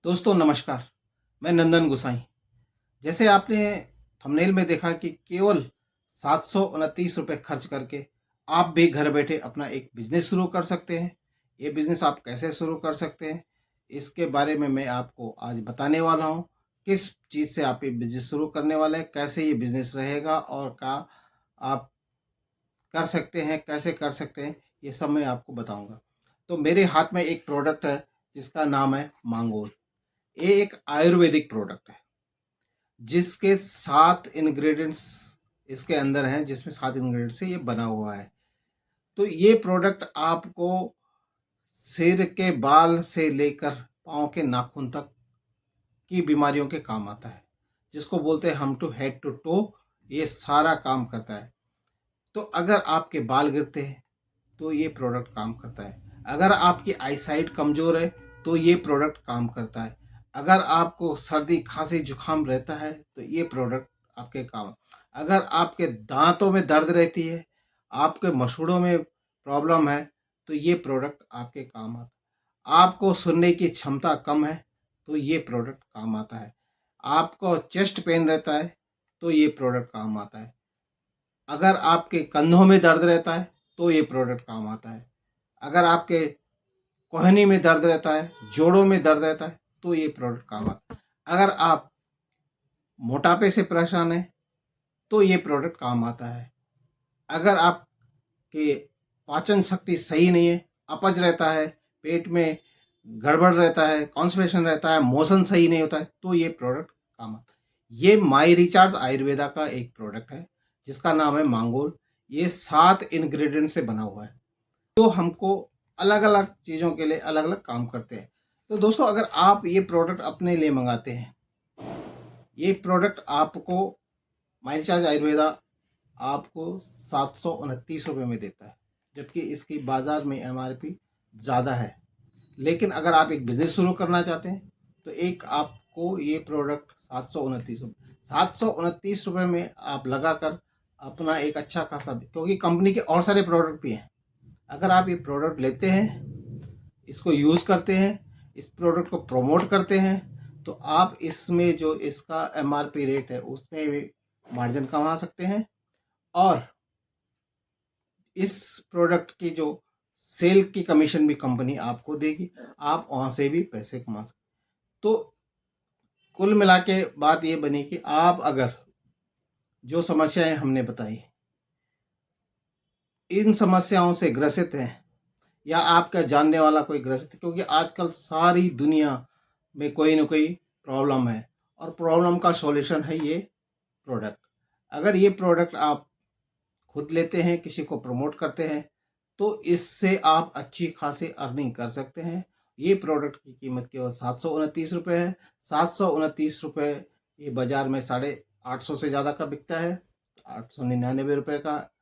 दोस्तों नमस्कार। मैं नंदन गुसाई। जैसे आपने थंबनेल में देखा कि केवल 729 रुपये खर्च करके आप भी घर बैठे अपना एक बिजनेस शुरू कर सकते हैं। ये बिजनेस आप कैसे शुरू कर सकते हैं, इसके बारे में मैं आपको आज बताने वाला हूँ। किस चीज़ से आप ये बिजनेस शुरू करने वाले हैं, कैसे ये बिजनेस रहेगा और क्या आप कर सकते हैं, कैसे कर सकते हैं, ये सब मैं आपको बताऊंगा। तो मेरे हाथ में एक प्रोडक्ट है जिसका नाम है मांगोर। ये एक आयुर्वेदिक प्रोडक्ट है जिसके 7 इंग्रेडिएंट्स इसके अंदर हैं, जिसमें 7 इंग्रेडिएंट्स से ये बना हुआ है। तो ये प्रोडक्ट आपको सिर के बाल से लेकर पाँव के नाखून तक की बीमारियों के काम आता है, जिसको बोलते हैं हम टू हेड टू टो। ये सारा काम करता है। तो अगर आपके बाल गिरते हैं तो ये प्रोडक्ट काम करता है। अगर आपकी आईसाइट कमज़ोर है तो ये प्रोडक्ट काम करता है। अगर आपको सर्दी खांसी जुकाम रहता है तो ये प्रोडक्ट आपके काम। अगर आपके दांतों में दर्द रहती है, आपके मसूड़ों में प्रॉब्लम है, तो ये प्रोडक्ट आपके काम आता है। आपको सुनने की क्षमता कम है तो ये प्रोडक्ट काम आता है। आपको चेस्ट पेन रहता है तो ये प्रोडक्ट काम आता है। अगर आपके कंधों में दर्द रहता है तो ये प्रोडक्ट काम आता है। अगर आपके कोहनी में दर्द रहता है, जोड़ों में दर्द रहता है, तो ये प्रोडक्ट काम आता है। अगर आप मोटापे से परेशान हैं तो ये प्रोडक्ट काम आता है। अगर आपके पाचन शक्ति सही नहीं है, अपच रहता है, पेट में गड़बड़ रहता है, कॉन्स्टिपेशन रहता है, मोशन सही नहीं होता है, तो ये प्रोडक्ट काम आता है। ये माई रिचार्ज आयुर्वेदा का एक प्रोडक्ट है जिसका नाम है मांगोर। ये 7 इंग्रेडिएंट से बना हुआ है जो हमको अलग अलग चीज़ों के लिए अलग अलग काम करते हैं। तो दोस्तों, अगर आप ये प्रोडक्ट अपने लिए मंगाते हैं, ये प्रोडक्ट आपको माई रिचार्ज आयुर्वेदा आपको 729 रुपये में देता है, जबकि इसकी बाज़ार में MRP ज़्यादा है। लेकिन अगर आप एक बिज़नेस शुरू करना चाहते हैं तो एक आपको ये प्रोडक्ट 729 रुपये में आप लगाकर अपना एक अच्छा खासा, क्योंकि कंपनी के और सारे प्रोडक्ट भी हैं। अगर आप ये प्रोडक्ट लेते हैं, इसको यूज़ करते हैं, इस प्रोडक्ट को प्रमोट करते हैं, तो आप इसमें जो इसका MRP रेट है उसमें भी मार्जिन कमा सकते हैं और इस प्रोडक्ट की जो सेल की कमीशन भी कंपनी आपको देगी, आप वहाँ से भी पैसे कमा सकते। तो कुल मिला के बात ये बनी कि आप अगर जो समस्याएं हमने बताई, इन समस्याओं से ग्रसित हैं या आपका जानने वाला कोई ग्रसित है, क्योंकि आजकल सारी दुनिया में कोई ना कोई प्रॉब्लम है और प्रॉब्लम का सॉल्यूशन है ये प्रोडक्ट। अगर ये प्रोडक्ट आप खुद लेते हैं, किसी को प्रमोट करते हैं, तो इससे आप अच्छी खासी अर्निंग कर सकते हैं। ये प्रोडक्ट की कीमत केवल 729 रुपये है। 729 रुपये ये बाज़ार में 850 से ज़्यादा का बिकता है। 899 रुपये का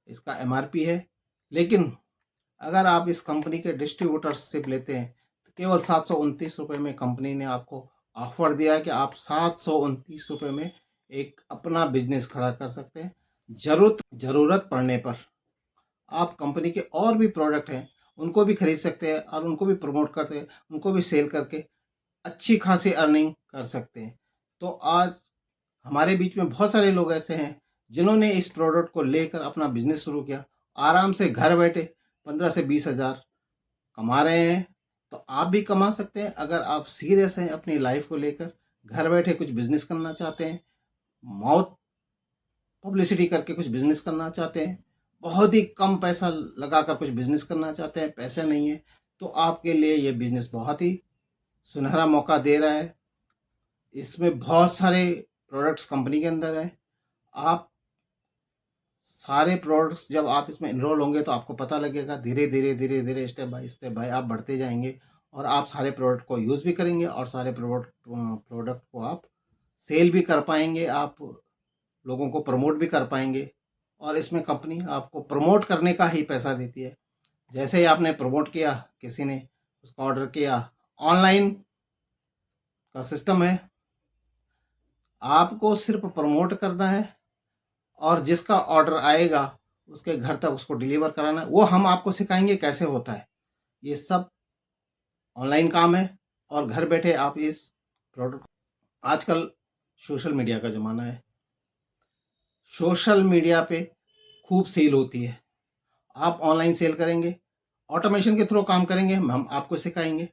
इसका MRP है। लेकिन अगर आप इस कंपनी के डिस्ट्रीब्यूटरशिप लेते हैं तो केवल 729 रुपये में कंपनी ने आपको ऑफर दिया है कि आप 729 रुपये में एक अपना बिजनेस खड़ा कर सकते हैं। ज़रूरत पड़ने पर आप कंपनी के और भी प्रोडक्ट हैं उनको भी खरीद सकते हैं और उनको भी प्रमोट करते हैं, उनको भी सेल करके अच्छी खासी अर्निंग कर सकते हैं। तो आज हमारे बीच में बहुत सारे लोग ऐसे हैं जिन्होंने इस प्रोडक्ट को लेकर अपना बिजनेस शुरू किया, आराम से घर बैठे 15 से 20 हज़ार कमा रहे हैं। तो आप भी कमा सकते हैं अगर आप सीरियस हैं अपनी लाइफ को लेकर, घर बैठे कुछ बिजनेस करना चाहते हैं, माउथ पब्लिसिटी करके कुछ बिजनेस करना चाहते हैं, बहुत ही कम पैसा लगाकर कुछ बिजनेस करना चाहते हैं, पैसे नहीं है, तो आपके लिए ये बिजनेस बहुत ही सुनहरा मौका दे रहा है। इसमें बहुत सारे प्रोडक्ट्स कंपनी के अंदर हैं। आप सारे प्रोडक्ट्स जब आप इसमें इनरोल होंगे तो आपको पता लगेगा, धीरे धीरे स्टेप बाय बाय आप बढ़ते जाएंगे और आप सारे प्रोडक्ट को यूज़ भी करेंगे और सारे प्रोडक्ट को आप सेल भी कर पाएंगे, आप लोगों को प्रमोट भी कर पाएंगे। और इसमें कंपनी आपको प्रमोट करने का ही पैसा देती है। जैसे ही आपने प्रमोट किया, किसी ने उसका ऑर्डर किया, ऑनलाइन का सिस्टम है, आपको सिर्फ प्रमोट करना है और जिसका ऑर्डर आएगा उसके घर तक उसको डिलीवर कराना है। वो हम आपको सिखाएंगे कैसे होता है। ये सब ऑनलाइन काम है। और घर बैठे आप इस प्रोडक्ट, आजकल सोशल मीडिया का ज़माना है, सोशल मीडिया पे खूब सेल होती है। आप ऑनलाइन सेल करेंगे, ऑटोमेशन के थ्रू काम करेंगे, हम आपको सिखाएंगे।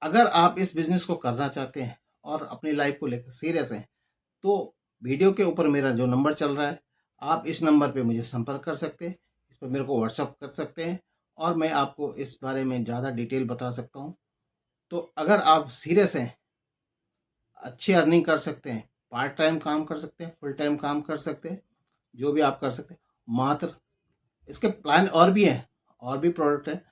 अगर आप इस बिजनेस को करना चाहते हैं और अपनी लाइफ को लेकर सीरियस हैं, तो वीडियो के ऊपर मेरा जो नंबर चल रहा है, आप इस नंबर पे मुझे संपर्क कर सकते हैं, इस पर मेरे को व्हाट्सअप कर सकते हैं और मैं आपको इस बारे में ज़्यादा डिटेल बता सकता हूँ। तो अगर आप सीरियस हैं, अच्छी अर्निंग कर सकते हैं, पार्ट टाइम काम कर सकते हैं, फुल टाइम काम कर सकते हैं, जो भी आप कर सकते हैं। मात्र इसके प्लान और भी हैं, और भी प्रोडक्ट हैं,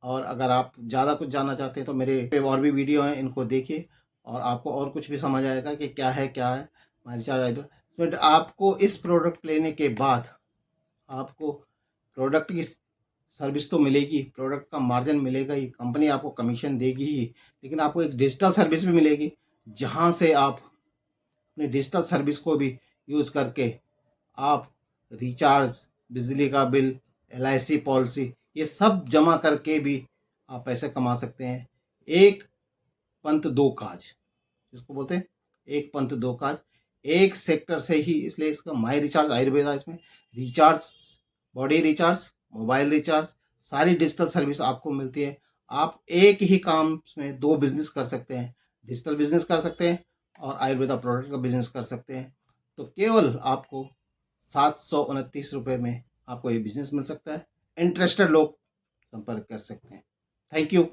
और अगर आप ज़्यादा कुछ जानना चाहते हैं तो मेरे पे और भी वीडियो हैं, इनको देखिए और आपको और कुछ भी समझ आएगा कि क्या है हमारी चार आइटम। इसमें आपको इस प्रोडक्ट लेने के बाद आपको प्रोडक्ट की सर्विस तो मिलेगी, प्रोडक्ट का मार्जिन मिलेगा ही, कंपनी आपको कमीशन देगी ही, लेकिन आपको एक डिजिटल सर्विस भी मिलेगी, जहां से आप अपनी डिजिटल सर्विस को भी यूज़ करके आप रिचार्ज, बिजली का बिल, LIC पॉलिसी, ये सब जमा करके भी आप पैसे कमा सकते हैं। एक पंथ दो काज, जिसको बोलते हैं एक पंथ दो काज, एक सेक्टर से ही, इसलिए इसका माई रिचार्ज आयुर्वेदा, इसमें recharge, body recharge, mobile recharge, सारी डिजिटल सर्विस आपको मिलती है। आप एक ही काम में दो बिजनेस कर सकते हैं, डिजिटल बिजनेस कर सकते हैं और आयुर्वेदा प्रोडक्ट का बिजनेस कर सकते हैं। तो केवल आपको 729 रुपये में आपको ये बिजनेस मिल सकता है। इंटरेस्टेड लोग संपर्क कर सकते हैं। Thank you.